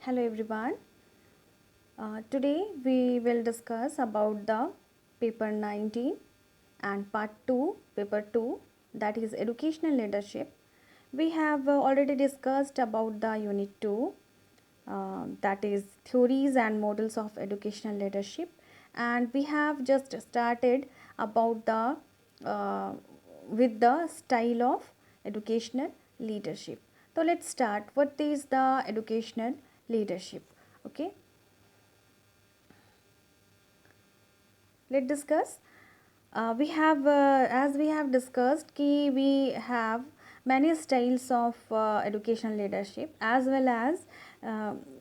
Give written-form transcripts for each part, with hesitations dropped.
Hello everyone. Today we will discuss about the paper 19 and part 2, paper 2, that is educational leadership. We have already discussed about the unit 2, that is theories and models of educational leadership, and we have just started about the with the style of educational leadership. So let's start. What is the educational leadership? Okay, let's discuss. We have as we have discussed कि we have many styles of educational leadership, as well as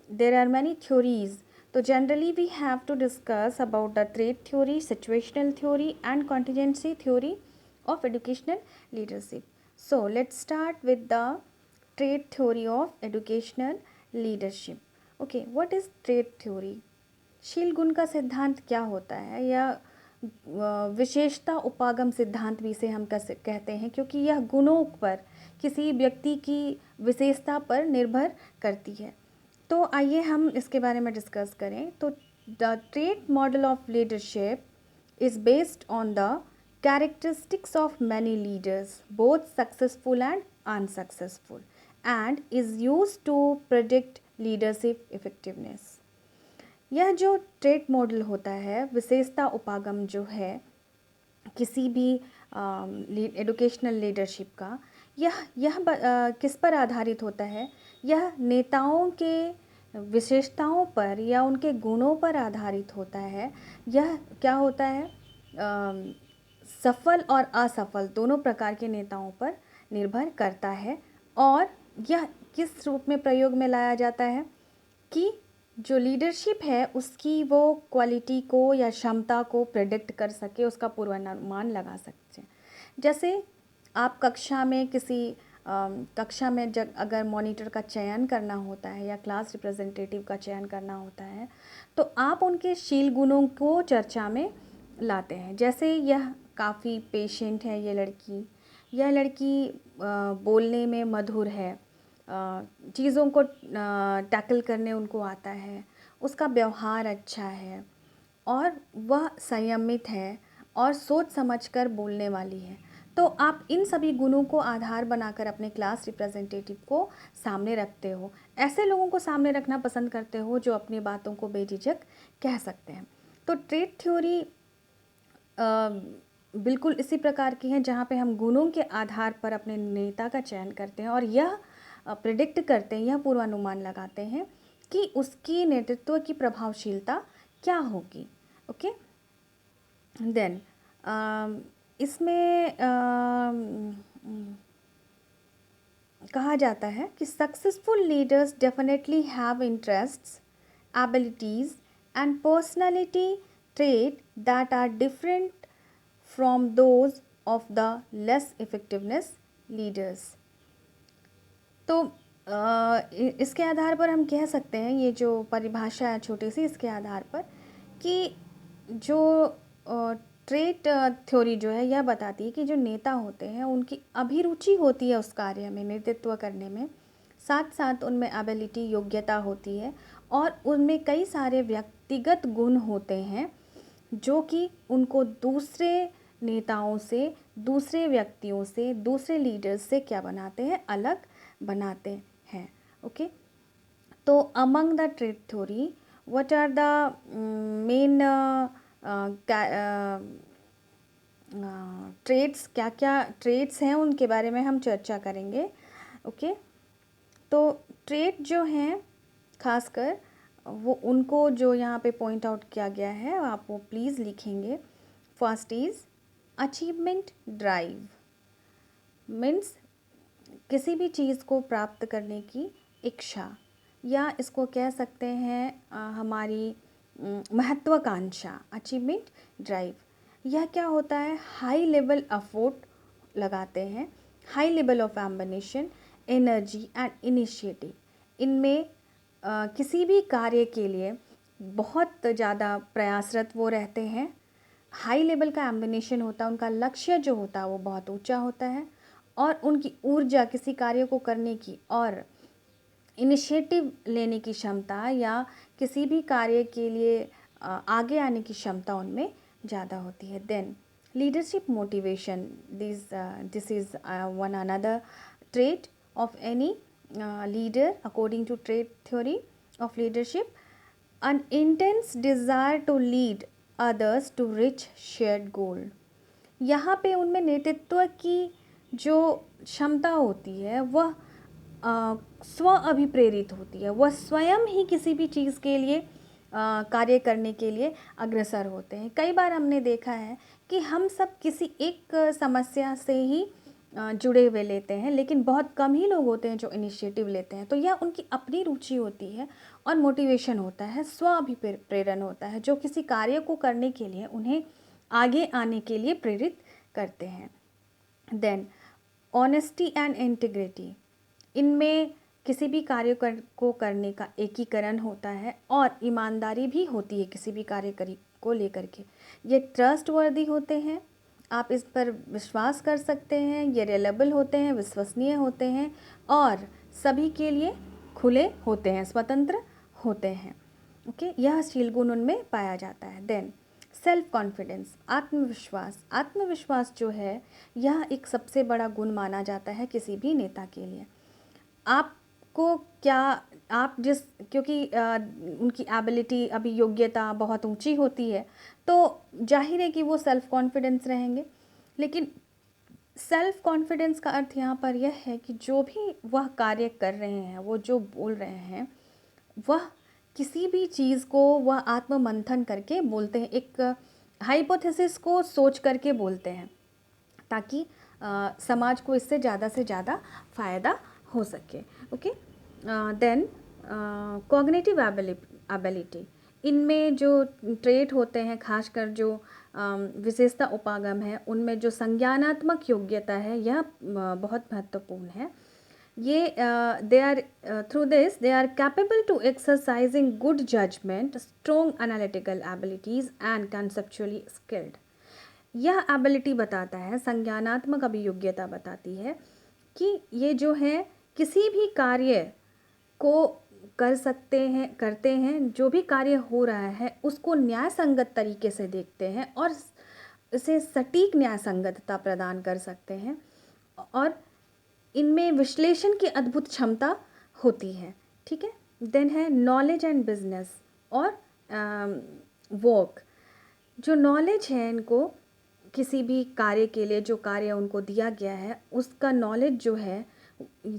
there are many theories. So generally we have to discuss about the trait theory, situational theory and contingency theory of educational leadership. So let's start with the trait theory of educational leadership. Okay, what is trait theory? शील गुण का सिद्धांत क्या होता है, या विशेषता उपागम सिद्धांत भी इसे हम कहते हैं, क्योंकि यह गुणों पर किसी व्यक्ति की विशेषता पर निर्भर करती है. तो आइए हम इसके बारे में डिस्कस करें. तो the trait model of leadership is based on the characteristics of many leaders, both successful and unsuccessful, and is used to predict leadership effectiveness. यह जो ट्रेट मॉडल होता है, विशेषता उपागम जो है किसी भी एडुकेशनल लीडरशिप का, यह किस पर आधारित होता है? यह नेताओं के विशेषताओं पर या उनके गुणों पर आधारित होता है. यह क्या होता है? सफल और असफल दोनों प्रकार के नेताओं पर निर्भर करता है. और यह किस रूप में प्रयोग में लाया जाता है कि जो लीडरशिप है उसकी वो क्वालिटी को या क्षमता को प्रेडिक्ट कर सके, उसका पूर्वानुमान लगा सकते हैं. जैसे आप कक्षा में कक्षा में जब अगर मॉनिटर का चयन करना होता है या क्लास रिप्रेजेंटेटिव का चयन करना होता है, तो आप उनके शील गुणों को चर्चा में लाते हैं. जैसे यह काफ़ी पेशेंट है, यह लड़की बोलने में मधुर है, चीज़ों को टैकल करने उनको आता है, उसका व्यवहार अच्छा है और वह संयमित है और सोच समझकर बोलने वाली है. तो आप इन सभी गुणों को आधार बनाकर अपने क्लास रिप्रेजेंटेटिव को सामने रखते हो. ऐसे लोगों को सामने रखना पसंद करते हो जो अपनी बातों को बेझिझक कह सकते हैं. तो ट्रेट थ्योरी बिल्कुल इसी प्रकार की है, जहाँ पे हम गुणों के आधार पर अपने नेता का चयन करते हैं और यह प्रिडिक्ट करते हैं, यह पूर्वानुमान लगाते हैं कि उसकी नेतृत्व की प्रभावशीलता क्या होगी. ओके, देन इसमें कहा जाता है कि successful leaders definitely have interests, abilities and personality trait that are different from those of the less effectiveness leaders. तो इसके आधार पर हम कह सकते हैं, ये जो परिभाषा है छोटी सी, इसके आधार पर कि जो ट्रेट थ्योरी जो है यह बताती है कि जो नेता होते हैं उनकी अभिरुचि होती है उस कार्य में, नेतृत्व करने में, साथ साथ उनमें एबिलिटी, योग्यता होती है और उनमें कई सारे व्यक्तिगत गुण होते हैं जो कि उनको दूसरे नेताओं से, दूसरे व्यक्तियों से, दूसरे लीडर्स से क्या बनाते हैं? अलग बनाते हैं. ओके, तो among the trait theory what are the main traits, क्या क्या ट्रेड्स हैं उनके बारे में हम चर्चा करेंगे. ओके, तो ट्रेड जो हैं खासकर वो उनको जो यहाँ पे पॉइंट आउट किया गया है आप वो प्लीज़ लिखेंगे. First is achievement drive, means किसी भी चीज़ को प्राप्त करने की इच्छा, या इसको कह सकते हैं हमारी महत्वाकांक्षा. अचीवमेंट ड्राइव, यह क्या होता है? हाई लेवल एफर्ट लगाते हैं, high level of ambition, energy and initiative. इनमें किसी भी कार्य के लिए बहुत ज़्यादा प्रयासरत वो रहते हैं. हाई लेवल का एम्बिशन होता है, उनका लक्ष्य जो होता है वो बहुत ऊंचा होता है और उनकी ऊर्जा किसी कार्य को करने की और इनिशिएटिव लेने की क्षमता या किसी भी कार्य के लिए आगे आने की क्षमता उनमें ज़्यादा होती है। Then leadership motivation, this is one another trait of any leader according to trait theory of leadership, an intense desire to lead others to reach shared goal। यहाँ पे उनमें नेतृत्व की जो क्षमता होती है वह स्व अभिप्रेरित होती है, वह स्वयं ही किसी भी चीज़ के लिए कार्य करने के लिए अग्रसर होते हैं। कई बार हमने देखा है कि हम सब किसी एक समस्या से ही जुड़े हुए लेते हैं, लेकिन बहुत कम ही लोग होते हैं जो इनिशिएटिव लेते हैं। तो यह उनकी अपनी रुचि होती है और मोटिवेशन होता है, स्व अभिप्रेरण होता है, जो किसी कार्य को करने के लिए उन्हें आगे आने के लिए प्रेरित करते हैं। देन ऑनेस्टी एंड इंटीग्रिटी, इनमें किसी भी कार्य को करने का एकीकरण होता है और ईमानदारी भी होती है किसी भी कार्य को लेकर के। ये ट्रस्टवर्दी होते हैं, आप इस पर विश्वास कर सकते हैं, ये रिलायबल होते हैं, विश्वसनीय होते हैं और सभी के लिए खुले होते हैं, स्वतंत्र होते हैं। ओके, यह शील गुण उनमें पाया जाता है। देन सेल्फ कॉन्फिडेंस, आत्मविश्वास। आत्मविश्वास जो है यह एक सबसे बड़ा गुण माना जाता है किसी भी नेता के लिए। आपको क्या आप जिस क्योंकि उनकी एबिलिटी, अभी योग्यता बहुत ऊंची होती है, तो जाहिर है कि वो सेल्फ कॉन्फिडेंस रहेंगे। लेकिन सेल्फ कॉन्फिडेंस का अर्थ यहाँ पर यह है कि जो भी वह कार्य कर रहे हैं, वो जो बोल रहे हैं, वह किसी भी चीज़ को वह आत्ममंथन करके बोलते हैं, एक हाइपोथेसिस को सोच करके बोलते हैं, ताकि समाज को इससे ज़्यादा से ज़्यादा फ़ायदा हो सके। ओके, देन कॉग्निटिव एबिलिटी, इनमें जो ट्रेट होते हैं, खासकर जो विशेषता उपागम है, उनमें जो संज्ञानात्मक योग्यता है यह बहुत महत्वपूर्ण है। ये they are through this they are capable to exercising good judgement, strong analytical abilities and conceptually skilled. यह एबिलिटी बताता है, संज्ञानात्मक अभियोग्यता बताती है कि ये जो है किसी भी कार्य को करते हैं, जो भी कार्य हो रहा है उसको न्याय संगत तरीके से देखते हैं और इसे सटीक न्याय संगतता प्रदान कर सकते हैं, और इनमें विश्लेषण की अद्भुत क्षमता होती है। ठीक है, देन है नॉलेज एंड बिजनेस और वर्क। जो नॉलेज है, इनको किसी भी कार्य के लिए जो कार्य उनको दिया गया है उसका नॉलेज जो है,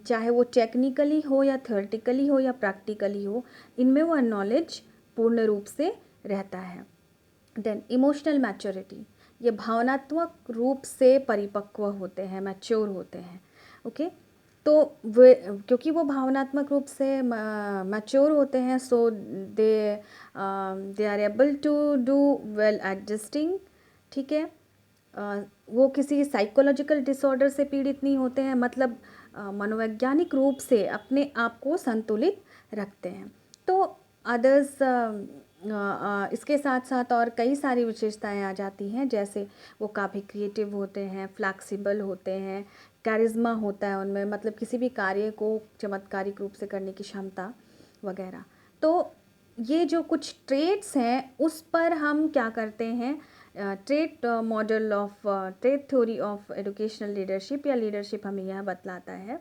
चाहे वो टेक्निकली हो या थ्योरेटिकली हो या प्रैक्टिकली हो, इनमें वह नॉलेज पूर्ण रूप से रहता है। देन इमोशनल मैच्योरिटी, ये भावनात्मक रूप से परिपक्व होते हैं, मैच्योर होते हैं। ओके, तो वे क्योंकि वो भावनात्मक रूप से मैच्योर होते हैं, so they are able to do well adjusting. ठीक है, वो किसी साइकोलॉजिकल डिसऑर्डर से पीड़ित नहीं होते हैं, मतलब मनोवैज्ञानिक रूप से अपने आप को संतुलित रखते हैं। तो अदर्स इसके साथ साथ और कई सारी विशेषताएं आ जाती हैं, जैसे वो काफ़ी क्रिएटिव होते हैं, फ्लैक्सिबल होते हैं, कैरिज्मा होता है उनमें, मतलब किसी भी कार्य को चमत्कारिक रूप से करने की क्षमता वगैरह। तो ये जो कुछ ट्रेट्स हैं उस पर हम क्या करते हैं, trait model of trait theory of educational leadership या लीडरशिप हमें यह बतलाता है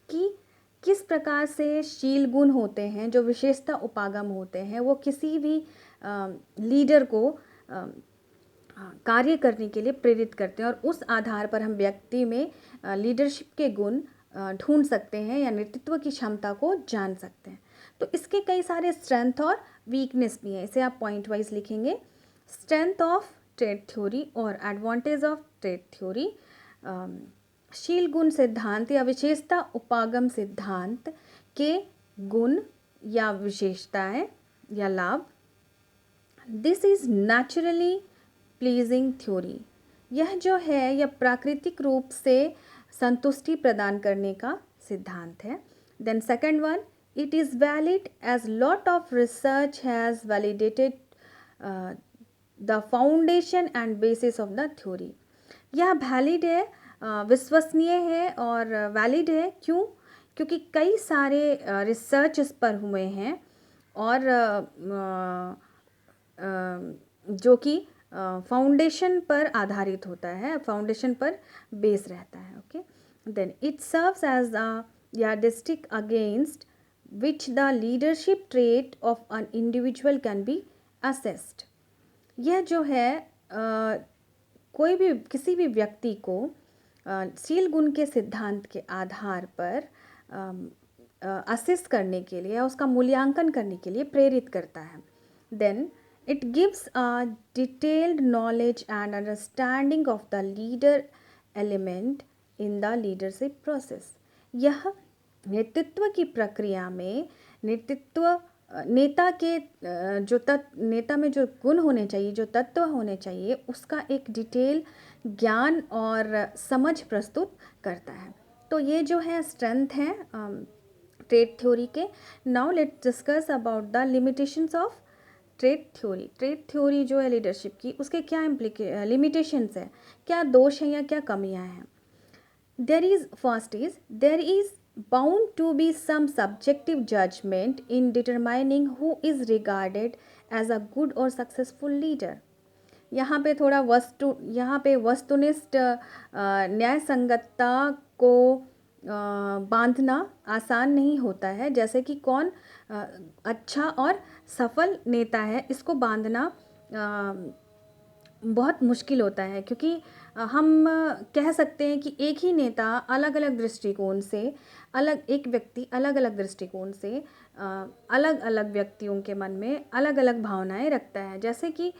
कि किस प्रकार से शील गुण होते हैं, जो विशेषता उपागम होते हैं, वो किसी भी लीडर को कार्य करने के लिए प्रेरित करते हैं, और उस आधार पर हम व्यक्ति में लीडरशिप के गुण ढूंढ सकते हैं या नेतृत्व की क्षमता को जान सकते हैं। तो इसके कई सारे स्ट्रेंथ और वीकनेस भी हैं, इसे आप पॉइंट वाइज लिखेंगे। स्ट्रेंथ ऑफ ट्रेट थ्योरी और एडवांटेज ऑफ ट्रेट थ्योरी। शील गुण सिद्धांत या विशेषता उपागम सिद्धांत के गुण या विशेषताएं या लाभ। This is naturally pleasing theory, यह जो है यह प्राकृतिक रूप से संतुष्टि प्रदान करने का सिद्धांत है। Then second one, it is valid as lot of research has validated the foundation and basis of the theory. यह वैलिड है, विश्वसनीय है और वैलिड है। क्यों? क्योंकि कई सारे रिसर्च इस पर हुए हैं और जो कि फाउंडेशन पर आधारित होता है, फाउंडेशन पर बेस रहता है. Okay, then it serves as a yardstick against which the leadership trait of an individual can be assessed. यह जो है कोई भी किसी भी व्यक्ति को शील गुण के सिद्धांत के आधार पर असेस करने के लिए या उसका मूल्यांकन करने के लिए प्रेरित करता है. Then it gives a detailed knowledge and understanding of the leader element in the leadership process. यह नेतृत्व की प्रक्रिया में नेता के नेता में जो गुण होने चाहिए, जो तत्व होने चाहिए, उसका एक डिटेल ज्ञान और समझ प्रस्तुत करता है. तो ये जो है स्ट्रेंथ है ट्रेड थ्योरी के. Now let's discuss about the limitations of trade theory. Trade theory जो है लीडरशिप की, उसके क्या लिमिटेशंस है, क्या दोष हैं या क्या कमियां हैं. there is bound to be some subjective judgment in determining who is regarded as a good or successful leader. यहाँ पे थोड़ा वस्तुनिष्ठ न्याय संगतता को बांधना आसान नहीं होता है. जैसे कि कौन अच्छा और सफल नेता है, इसको बांधना बहुत मुश्किल होता है, क्योंकि हम कह सकते हैं कि एक ही नेता अलग अलग दृष्टिकोण से, एक व्यक्ति अलग अलग दृष्टिकोण से अलग अलग व्यक्तियों के मन में अलग अलग भावनाएं रखता है. जैसे कि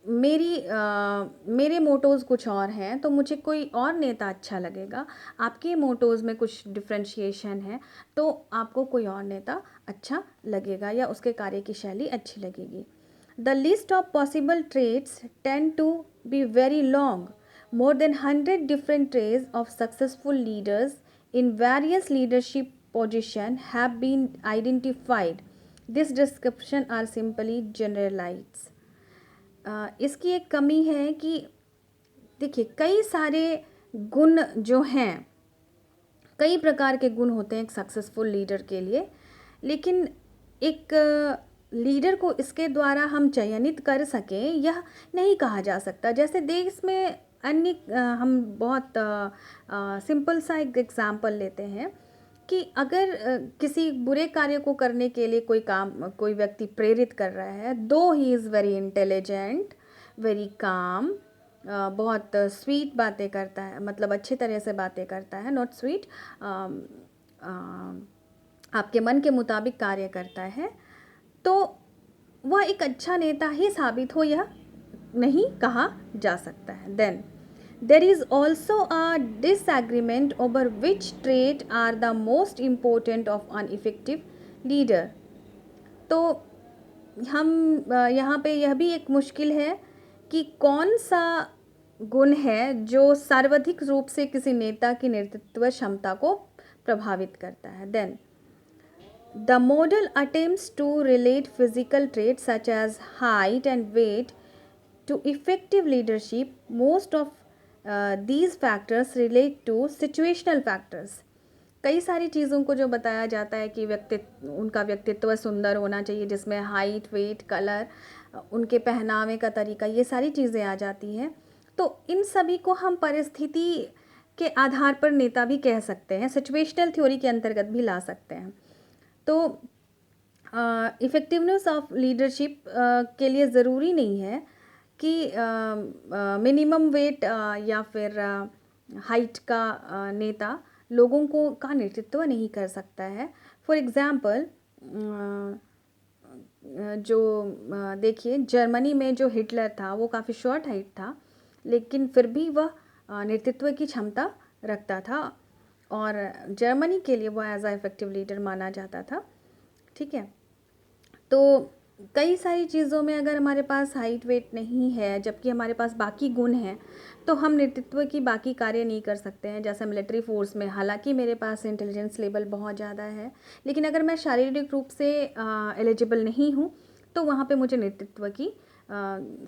मेरे मोटोज़ कुछ और हैं तो मुझे कोई और नेता अच्छा लगेगा, आपके मोटोज़ में कुछ डिफ्रेंशिएशन है तो आपको कोई और नेता अच्छा लगेगा या उसके कार्य की शैली अच्छी लगेगी. The list of possible traits tend to be very long. More than 100 different traits of successful leaders in various leadership positions have been identified. This description are simply generalized. इसकी एक कमी है कि देखिए कई सारे गुण जो हैं, कई प्रकार के गुण होते हैं एक सक्सेसफुल लीडर के लिए, लेकिन एक लीडर को इसके द्वारा हम चयनित कर सकें यह नहीं कहा जा सकता. जैसे देश में अन्य हम बहुत सिंपल सा एक एग्जाम्पल लेते हैं कि अगर किसी बुरे कार्य को करने के लिए कोई व्यक्ति प्रेरित कर रहा है, दो he is very intelligent, very calm, बहुत स्वीट बातें करता है, मतलब अच्छी तरह से बातें करता है, नॉट स्वीट, आपके मन के मुताबिक कार्य करता है, तो वह एक अच्छा नेता ही साबित हो यह नहीं कहा जा सकता है. Then there is also a disagreement over which trait are the most important of an effective leader. तो हम यहाँ पे यह भी एक मुश्किल है कि कौन सा गुण है जो सर्वाधिक रूप से किसी नेता की नेतृत्व क्षमता को प्रभावित करता है. Then the model attempts to relate physical traits such as height and weight to effective leadership. Most of these factors relate to situational factors. कई सारी चीज़ों को जो बताया जाता है कि उनका व्यक्तित्व सुंदर होना चाहिए, जिसमें हाइट, वेट, कलर, उनके पहनावे का तरीका, ये सारी चीज़ें आ जाती हैं. तो इन सभी को हम परिस्थिति के आधार पर नेता भी कह सकते हैं, सिचुएशनल थ्योरी के अंतर्गत भी ला सकते हैं. तो इफ़ेक्टिवनेस ऑफ लीडरशिप के लिए ज़रूरी नहीं है कि मिनिमम वेट या फिर हाइट का नेता लोगों का नेतृत्व नहीं कर सकता है. फॉर एग्ज़ाम्पल जो देखिए जर्मनी में जो हिटलर था वो काफ़ी शॉर्ट हाइट था, लेकिन फिर भी वह नेतृत्व की क्षमता रखता था और जर्मनी के लिए वह एज अ इफेक्टिव लीडर माना जाता था. ठीक है, तो कई सारी चीज़ों में अगर हमारे पास हाइट वेट नहीं है जबकि हमारे पास बाकी गुण हैं, तो हम नेतृत्व की बाकी कार्य नहीं कर सकते हैं. जैसे मिलिट्री फोर्स में हालांकि मेरे पास इंटेलिजेंस लेवल बहुत ज़्यादा है, लेकिन अगर मैं शारीरिक रूप से एलिजिबल नहीं हूँ तो वहाँ पे मुझे नेतृत्व की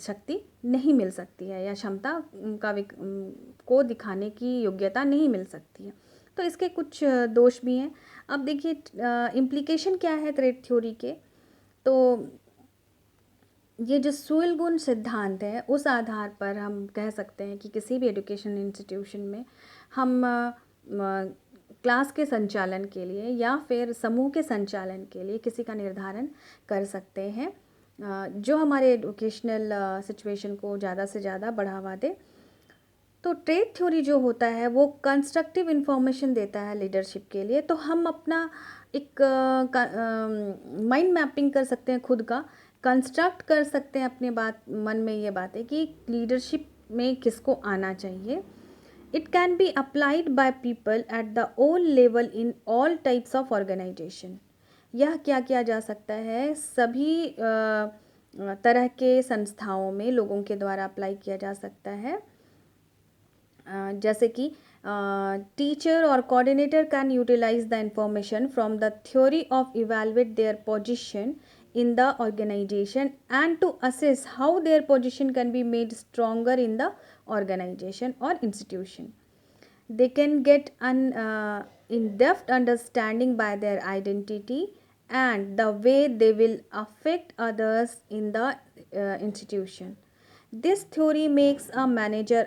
शक्ति नहीं मिल सकती है या क्षमता को दिखाने की योग्यता नहीं मिल सकती है. तो इसके कुछ दोष भी हैं। अब देखिए इम्प्लीकेशन क्या है ट्रेड थ्योरी के, तो ये जो सुइल गुण सिद्धांत है उस आधार पर हम कह सकते हैं कि किसी भी एजुकेशन इंस्टीट्यूशन में हम क्लास के संचालन के लिए या फिर समूह के संचालन के लिए किसी का निर्धारण कर सकते हैं जो हमारे एजुकेशनल सिचुएशन को ज़्यादा से ज़्यादा बढ़ावा दे। तो ट्रेड थ्योरी जो होता है वो कंस्ट्रक्टिव इन्फॉर्मेशन देता है लीडरशिप के लिए। तो हम अपना एक माइंड मैपिंग कर सकते हैं, खुद का कंस्ट्रक्ट कर सकते हैं अपने मन में ये बातें कि लीडरशिप में किसको आना चाहिए। It can be applied by people at the all level in all types of organization. यह क्या किया जा सकता है, सभी तरह के संस्थाओं में लोगों के द्वारा अप्लाई किया जा सकता है। जैसे कि टीचर और coordinator can utilize the information from the theory of evaluate their position in the organization and to assess how their position can be made stronger in the organization or institution. They can get an in-depth understanding by their identity and the way they will affect others in the institution. This theory makes a manager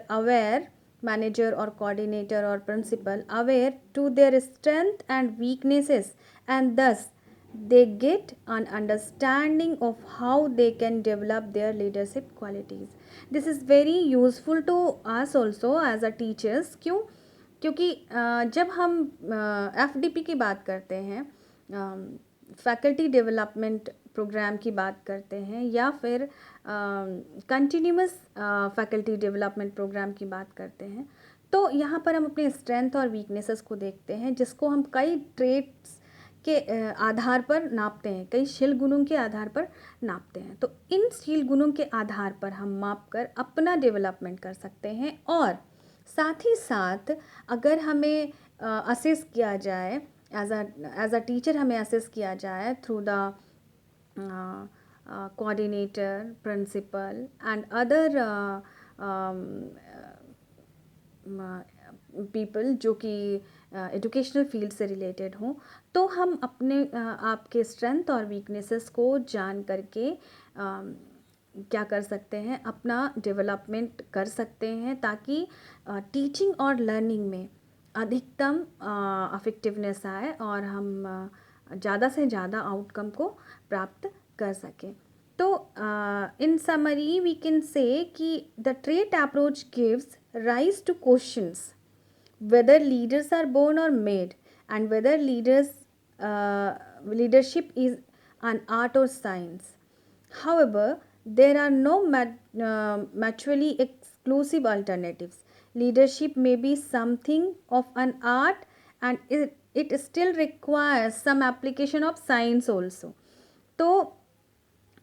or coordinator or principal aware to their strength and weaknesses, and thus they get an understanding of how they can develop their leadership qualities. This is very useful to us also as a teachers. क्यों? क्योंकि जब हम FDP की बात करते हैं, faculty development programme की बात करते हैं, या फिर कंटिन्यूस फैकल्टी डेवलपमेंट प्रोग्राम की बात करते हैं, तो यहाँ पर हम अपने स्ट्रेंथ और वीकनेसेस को देखते हैं, जिसको हम कई ट्रेट्स के आधार पर नापते हैं, कई शील गुणों के आधार पर नापते हैं। तो इन शील गुणों के आधार पर हम माप कर अपना डेवलपमेंट कर सकते हैं। और साथ ही साथ अगर हमें असेस किया जाए एज अ टीचर, हमें असेस किया जाए through the coordinator, principal and other people जो कि एजुकेशनल फील्ड से रिलेटेड हों, तो हम अपने आपके स्ट्रेंथ और वीकनेसेस को जान करके क्या कर सकते हैं, अपना डेवलपमेंट कर सकते हैं, ताकि टीचिंग और लर्निंग में अधिकतम इफेक्टिवनेस आए और हम ज़्यादा से ज़्यादा आउटकम को प्राप्त कर सकें। तो इन समरी वी कैन से कि the trait approach gives rise two questions whether leaders are born or made, and whether leadership is an art or science. However, there are no mutually exclusive alternatives. Leadership may be something of an art, and it still requires some application of science also. तो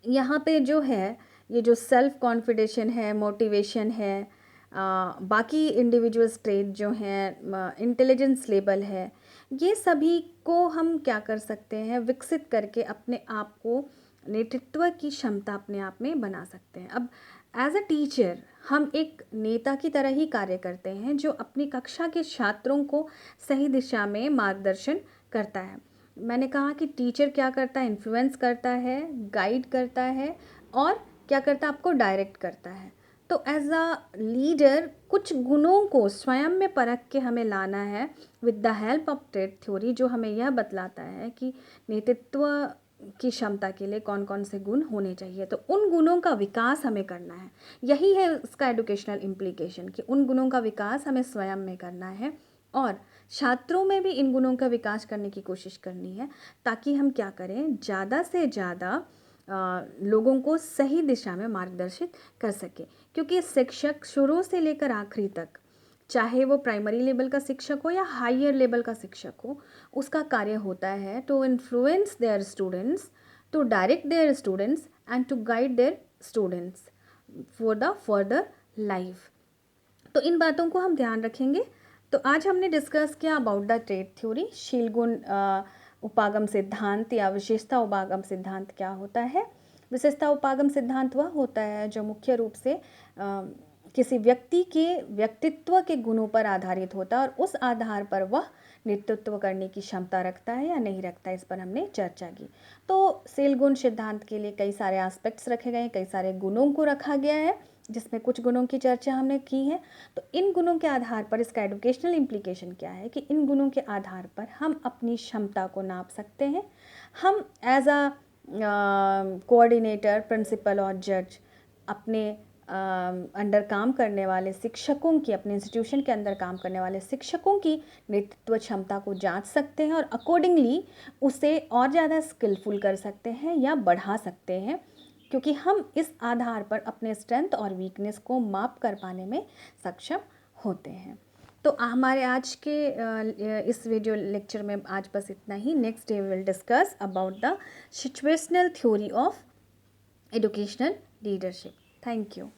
यहाँ पे जो है, ये जो self confidence है, motivation है, बाकी इंडिविजुअल ट्रेट जो हैं, इंटेलिजेंस लेवल है, ये सभी को हम क्या कर सकते हैं, विकसित करके अपने आप को नेतृत्व की क्षमता अपने आप में बना सकते हैं। अब एज अ टीचर हम एक नेता की तरह ही कार्य करते हैं, जो अपनी कक्षा के छात्रों को सही दिशा में मार्गदर्शन करता है। मैंने कहा कि टीचर क्या करता है, इन्फ्लुएंस करता है, गाइड करता है, और क्या करता है, आपको डायरेक्ट करता है। तो एज अ लीडर कुछ गुणों को स्वयं में परख के हमें लाना है with the help of trait theory, जो हमें यह बतलाता है कि नेतृत्व की क्षमता के लिए कौन कौन से गुण होने चाहिए। तो उन गुणों का विकास हमें करना है, यही है उसका एजुकेशनल इम्प्लीकेशन, कि उन गुणों का विकास हमें स्वयं में करना है और छात्रों में भी इन गुणों का विकास करने की कोशिश करनी है, ताकि हम क्या करें, ज़्यादा से ज़्यादा लोगों को सही दिशा में मार्गदर्शित कर सके। क्योंकि शिक्षक शुरू से लेकर आखिरी तक, चाहे वो प्राइमरी लेवल का शिक्षक हो या हायर लेवल का शिक्षक हो, उसका कार्य होता है to influence their students, to direct their students and to guide their students for the further life. तो इन बातों को हम ध्यान रखेंगे। तो आज हमने डिस्कस किया अबाउट द ट्रेट थ्योरी, शीलगुण उपागम सिद्धांत या विशेषता उपागम सिद्धांत क्या होता है। विशेषता उपागम सिद्धांत वह होता है जो मुख्य रूप से किसी व्यक्ति के व्यक्तित्व के गुणों पर आधारित होता है, और उस आधार पर वह नेतृत्व करने की क्षमता रखता है या नहीं रखता है, इस पर हमने चर्चा की। तो सील गुण सिद्धांत के लिए कई सारे एस्पेक्ट्स रखे गए हैं, कई सारे गुणों को रखा गया है, जिसमें कुछ गुणों की चर्चा हमने की है। तो इन गुणों के आधार पर इसका एजुकेशनल इम्प्लीकेशन क्या है कि इन गुणों के आधार पर हम अपनी क्षमता को नाप सकते हैं। हम एज अ कोऑर्डिनेटर, प्रिंसिपल और जज अपने अंडर काम करने वाले शिक्षकों की, अपने इंस्टीट्यूशन के अंदर काम करने वाले शिक्षकों की नेतृत्व क्षमता को जांच सकते हैं और अकॉर्डिंगली उसे और ज़्यादा स्किलफुल कर सकते हैं या बढ़ा सकते हैं, क्योंकि हम इस आधार पर अपने स्ट्रेंथ और वीकनेस को माप कर पाने में सक्षम होते हैं। तो हमारे आज के इस वीडियो लेक्चर में आज बस इतना ही। Next day we will discuss about the situational theory of educational leadership. Thank you.